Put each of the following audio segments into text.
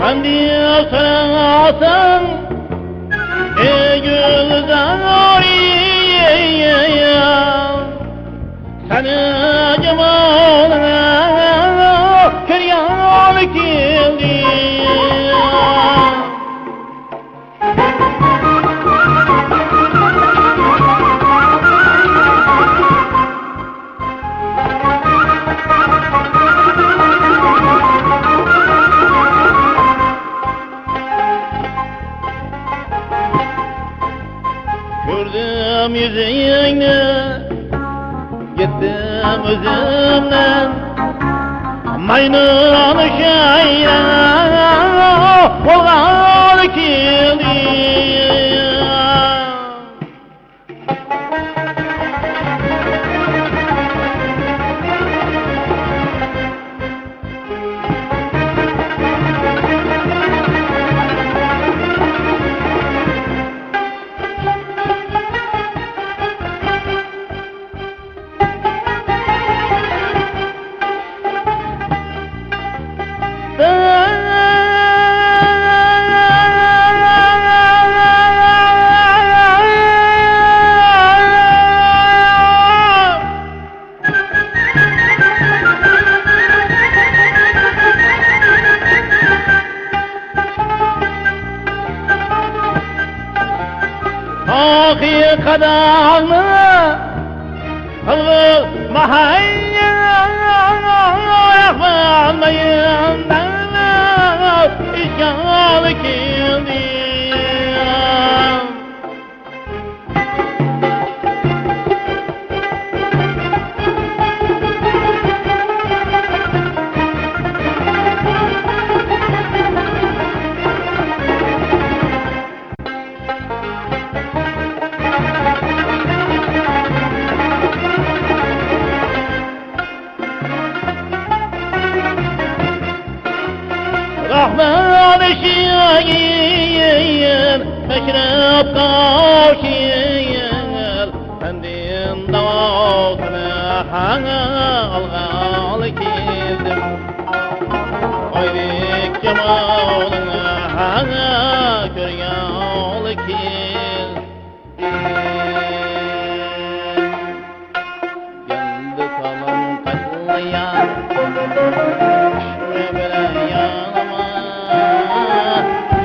Ben diye sorarsan gözden oraya seni cemalına kıryan kildi. Gördüm yüzünü, gittim özümden, maynan şayra olgan kildi. Akı kadağını kılgı mahayya yakmanmayın dağını işgal kildi. Rahman eşeğin meşrep kavşeğin Pendin davasına algal kildim Ayrik cemalına körgal kildim Geldi kalın kaşlayan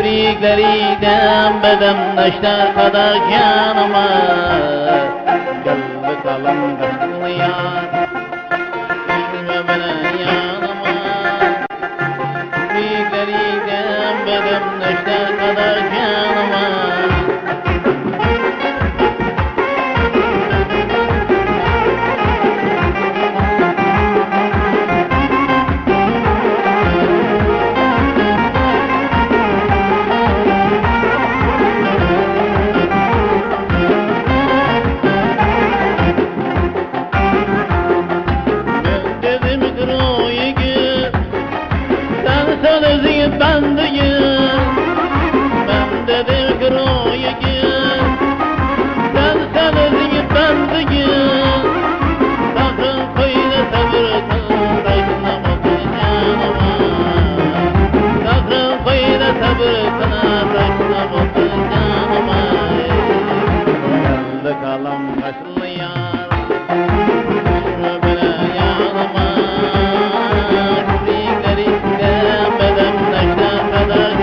Birikleriden bedem taşlar kadar canıma Geldi kalın kaşlayan Düşme bana yanıma Birikleriden bedem taşlar kadar canıma Ben dedim kırıyım Sen özünü ben deyim Sakın koyuna sabırsın Taşına bakın canıma Sakın koyuna sabırsın Taşına bakın canıma Geldi kalam kaşlayan Düşme bana yanıma Biriklerinde bedem taşlar kadar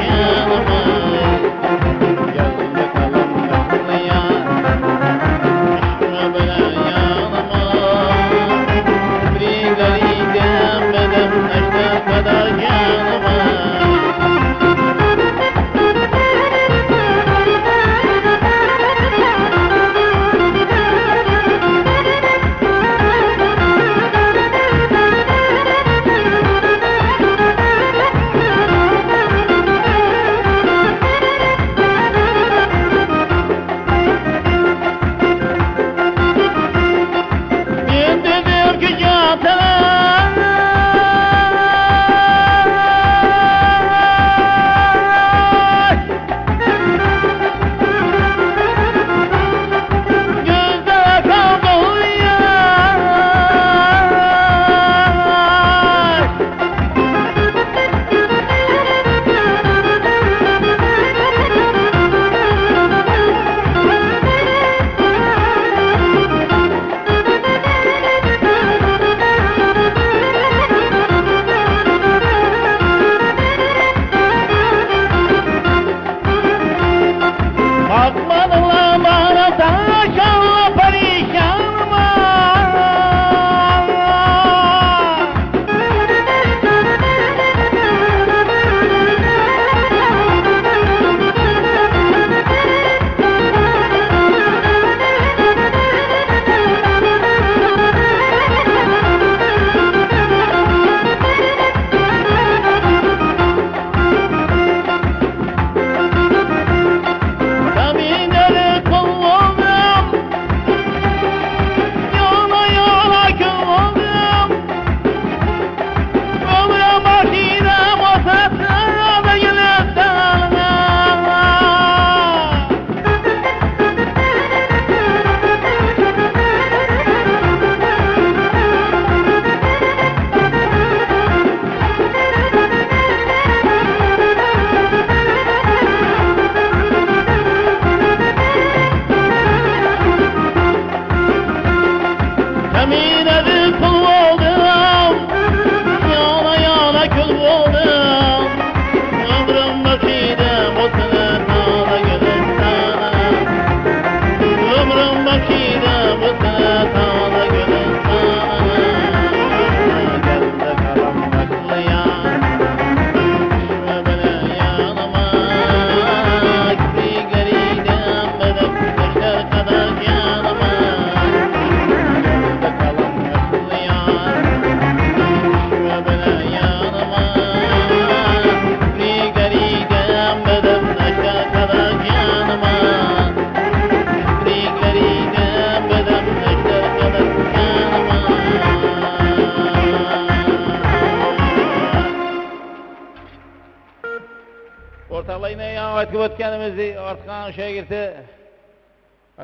o'tganimizni ortgan shagirdi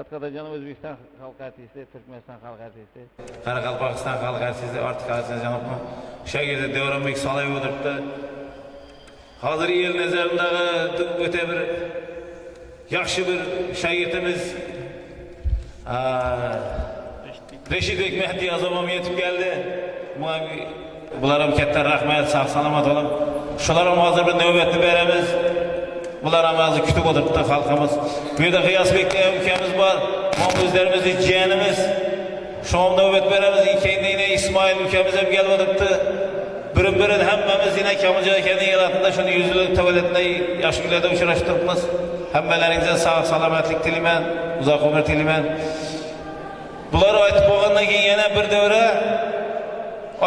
Atqadajon O'zbekiston xalq artisti, Turkmaniston xalq artisti, Qoraqalpog'iston xalq artisti, ortgan janobni shagirdi Davronbek Soliyev o'tiribdi. Hozir el nazarindagi o'ta bir yaxshi bir shagirdimiz Reshidbek Mehdi Azobom yetib keldi. Bular ham katta rahmat, sog' salomat bo'lib. Shular ham hozir bir navbatni beramiz. Bular ham hozir kutib o'tiribdi xalqimiz. Bu yerda G'iyosbek ukamiz bor, o'zlarimizning jiyanimiz. Shom navbat beramiz. Ikkinchi Ismoil ukamiz ham kelib o'tiribdi. Bir-birini hammamiz yine Kamiljon akaning yaratında shuni 100 yillik tavalludida yaxshi kunlarda uchrashtiribmiz. Hammalaringizga sog' salomatlik tilayman, uzoq umr tilayman. Bular aytib bo'lgandan keyin yana bir davra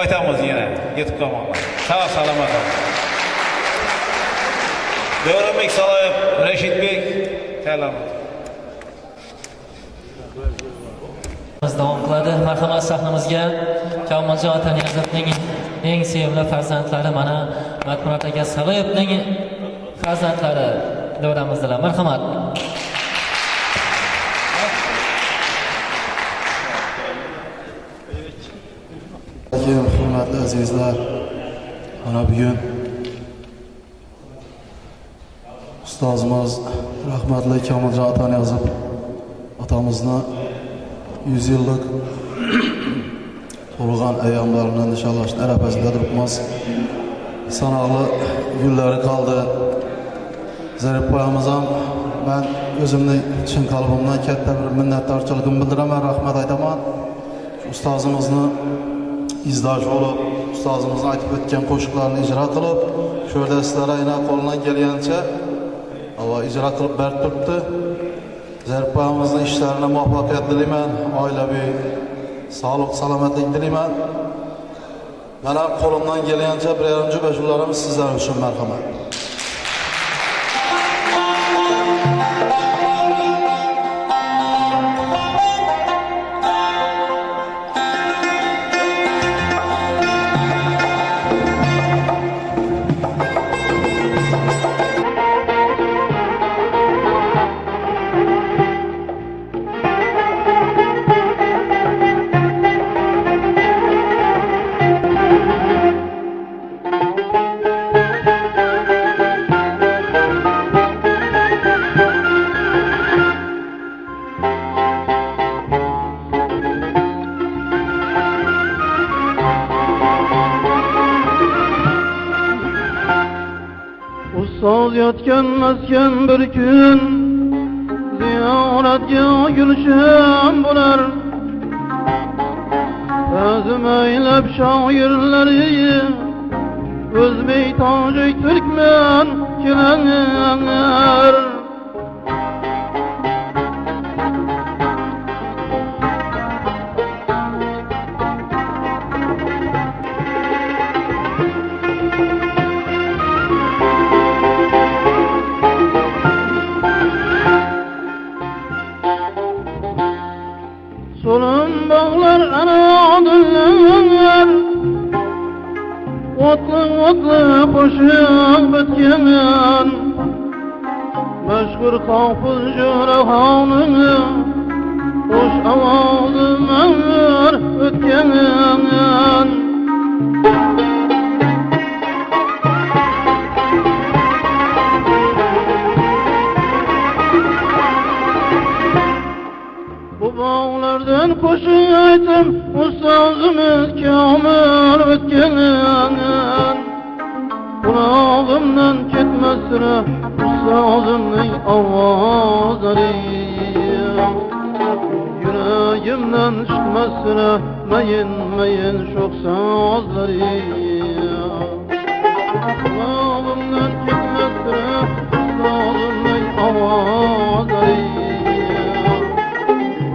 aytamiz yana yetib qolmoqlar. Sog' salomat bo'ling. Davronbek Soliyev, Reshidbek Talamov. Biz davom qiladi. Marhamat sahnamizga Kamiljon Ataniyazovning eng sevimli farzandlari mana Matmurat aka Saloyevning farzandlari davramizdalar. Marhamat. Hurmatli azizlar, mana bugun ustozimiz rahmatli Kamiljon Ataniyazov otamizni 100 yillik tug'ilgan ayyomlarini nishonlashni arafasida turibmiz. Sanoqli kunlari qoldi. Zarifboyimiz ham men o'zimning chin qalbimdan katta bir minnatdorchiligimni bildiraman, rahmat aytaman. Ustozimizni izdosh bo'lib, ustozimiz aytib o'tgan qo'shiqlarni ijro qilib, sho'rda sizlarga yana qo'ldan kelgancha ijro qilib berib turibdi. Zarifboyimizning ishlarini muvaffaqiyat tilayman, oilaviy sog'lik, salomatlik tilayman. Mana qo'limdan kelgancha bir yarim juda shularimiz sizlar uchun marhamat. Ustoz yotgan maskan bir kun ziyoratga gulshan bo'lar. O'zim aylab shoirlari o'zbek, tojik, turkman kelar. Solun bağlar anadolular, otlı koşup bitken, meşhur Hafız Jurahan'ın hoş avazı mağır ötken. Bu bağlardan koşun aytım, ustozimiz Kamil o'tgan. Kulağımdan ketmesine sazımның avazları, yüreğimden çıkmasına meyin çok sazları. Kulağımdan ketmesine sazımның avazları,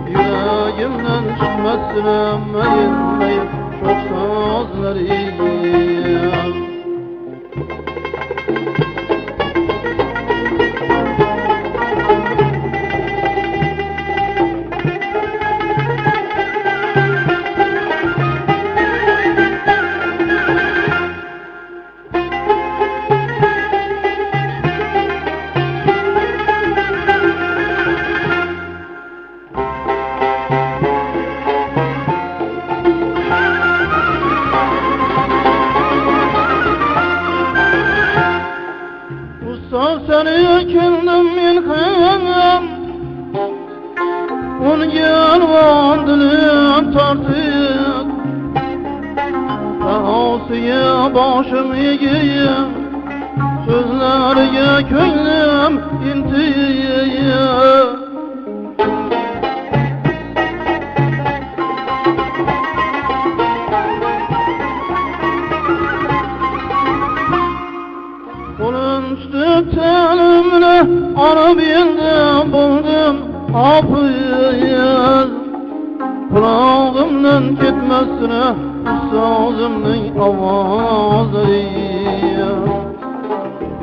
yüreğimden çıkmasına meyin çok sazları. Seni kendim yılkım, on gelvan dilim tartık, Rahasıya başım eğeyim, sözlerine könlüm intiyim. Telimle arab yıldım buldum hafız, kulağımdan ketmesine sazımның avazları,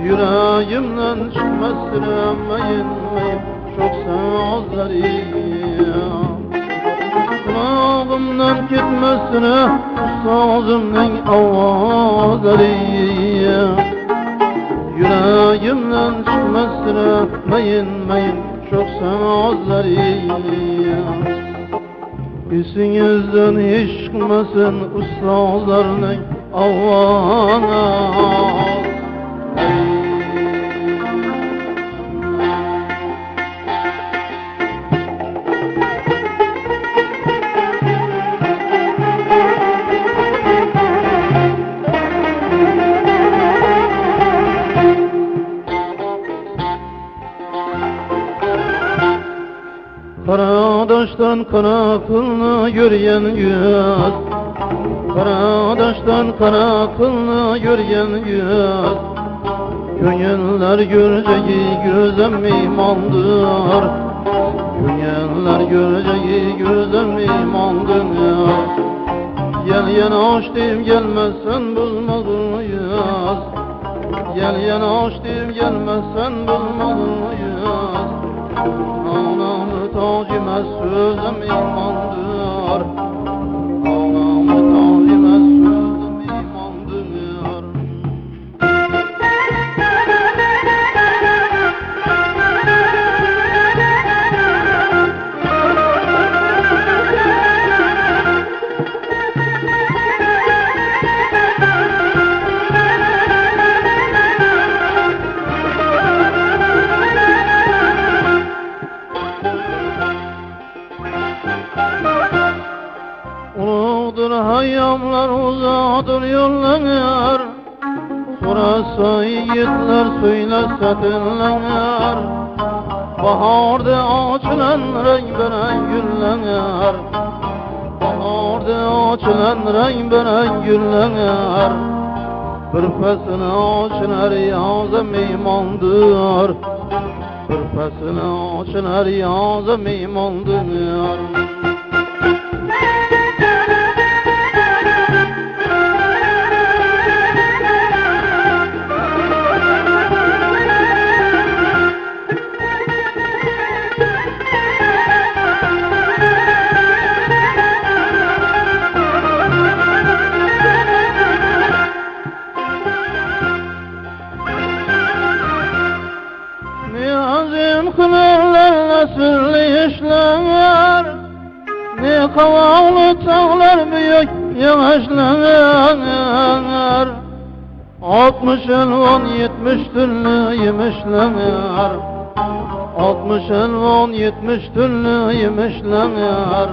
yüreğimden çıkmasına meyin çok sazları. Kulağımdan ketmesine sazımның avazları, yüreğimden çıkmasına meyin çok sazları. Esinizden hiç çıkmasın ustazlarının avazları. Karadaştan kara kılını yürüyen yüz, Karadaştan kara kılını yürüyen yüz, Gönüller göreceği gözüm imandır, Gönüller göreceği gözüm imandır. Gel yana açtım gelmezsen bulmalıyız, Gel yana açtım gelmezsen bulmalıyız. Ağlamı tacime sözüm imandır, Ağlamı tacime sözüm imandır. Uludur hayyamlar uzadır yollar, Sorasa yiğitler söylese dinler. Baharda açılan renk güller, Baharda açılan renk güller. Bir fesini açılar yazım imandır, Bir fesini açılar yazım imandır. Kınarlarla sürlü işler, Ne kavağlı tağlar büyük yavaşlar. 60 elvan 70 türlü yemişler, 60 elvan 70 türlü yemişler.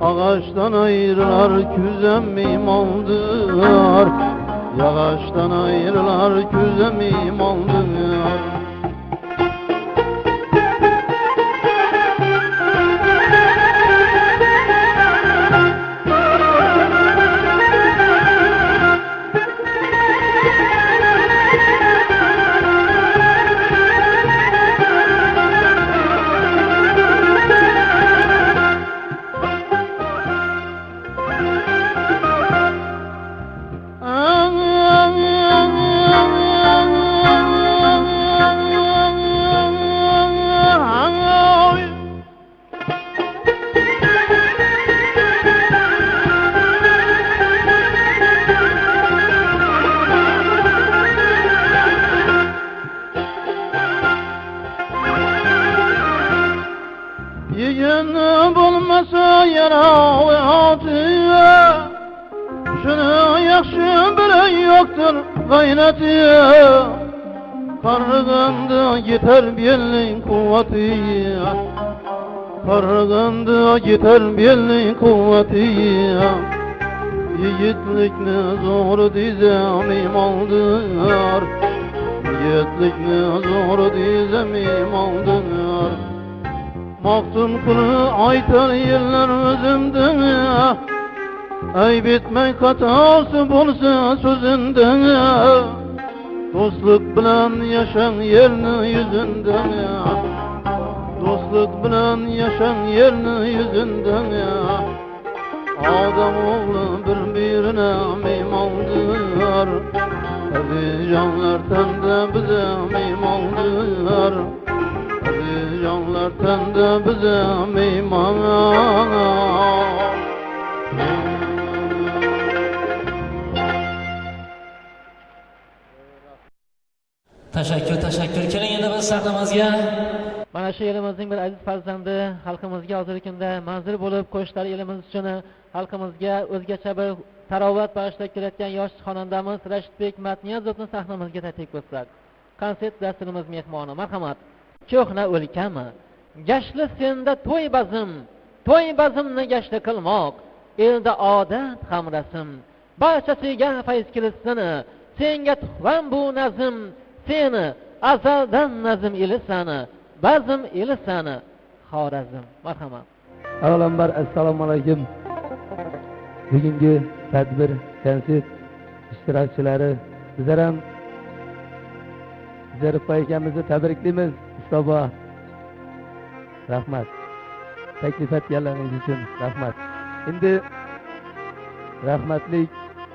Ağaçtan ayrılar küzem imandır, Yağıştan ayrılar güzemim aldın yar. Yiyin bulmasa yarağı atıya, şunu yakşı bilen yoktur gayretiya. Karganda yeter belli kuvvetiya, karganda yeter belli kuvvetiya. Yiğitlikni zor dizemim aldılar, yiğitlikni zor dizemim aldılar. Maktun kulu aytar yerler özümden, ay bitmey katası bolsa sözünden. Dostluk bilen yaşan yerini yüzünden, dostluk bilen yaşan yerini yüzünden. Adam oğlu birbirine meymaldılar, aziz canlar tende bize meymaldılar. Canlar tende bize meyman. Teşekkür. Keling endi biz sahnamizga. Mana shu elimizning bir aziz farzandi xalqimizga hozirgi kunda manzil bo'lib qo'shiqlari elimiz uchun xalqimizga o'zgacha bir tarovvat bag'ishlab kelayotgan yosh xonandamiz Rashidbek Matniyazovni sahnamizga taklif qilsak. Konsert dasturimiz mehmoni. Marhamat. Ko'hna o'lkami? Gashli senda to'y bazmni gashli qilmoq, elda odat ham rasm. Barchasiga fayz kelsin, senga tuhvan bu nazm, seni azaldan nazm ilisani, bazm ilisani, Xorazm. Marhamat. Avvalambor assalomu alaykum. Bugungi tadbir konsert ishtirokchilari bizlar ham Zarifboy akamizni tabriklaymiz. Mustafa, rahmat. Taklif etganlaringiz uchun rahmat. Endi rahmatli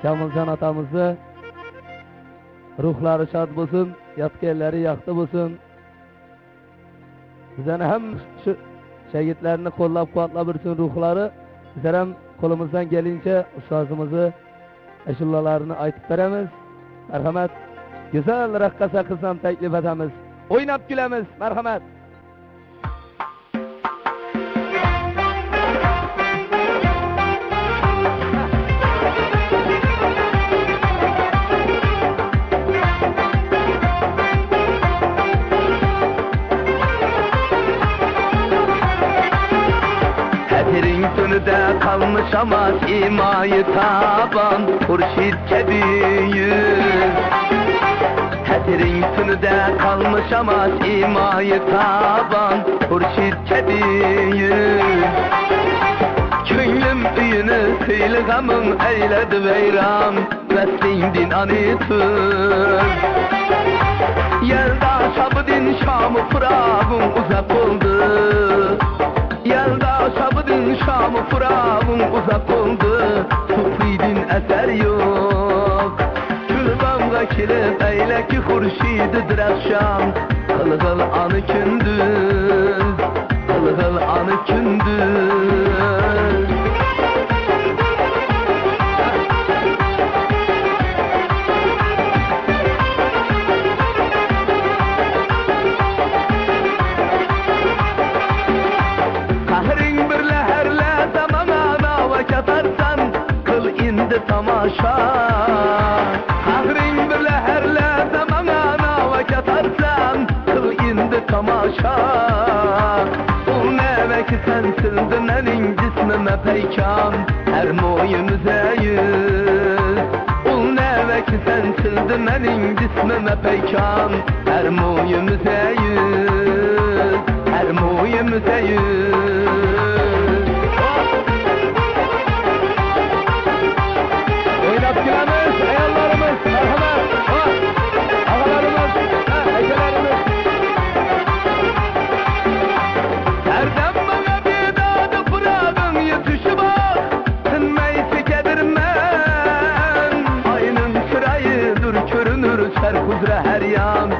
Kamoljon otamizni ruhlari shod bo'lsin, yotganlari yaxshi bo'lsin. Bizlarni ham shu shogirdlarni qo'llab-quvvatlab tursin ruhlari. Bizlar ham qo'limizdan kelincha ustozimizni ashulalarini aytib beramiz. Marhamat. Güzel raqqasa qilsam taklif etamiz. O'ynab kulamiz. Marhamat. Kaderin tünüde kalmış ama simayı taban Hurşit kebiyüz. Kaderin tünüde kalmış ama simayı taban Hurşit kebiyüz. Könlüm üyünü kıyılgamım eyledi veyran Veslindin anitür. Yelda şabdin şamı fırağın uzak oldu. Yelda şabdin şamı fırağın uzak oldu. Sufidin eser yok. Külbanga kilip eyle ki hurşididir akşam. Kılgıl anı kündüz, kılgıl anı kündüz. Tamaşa Kahrin bile herle zamana ve katarsan kıl indi tamaşa. Bu neve ki sen sildin elin cismime peykan her moyumuza yüz. Bu neve ki sen saldı menin cismime peykan. Her muyumuza yüz, her muyumuza yüz. Oynap gülemiz, ayarlarımız, merhamet. Ağalarımız, heykelerimiz. Erdem bana bir dadı bırakın yetişi bak. Sınmayısı kedirmen. Ayının çırayı dur körünür ser kudra her yan.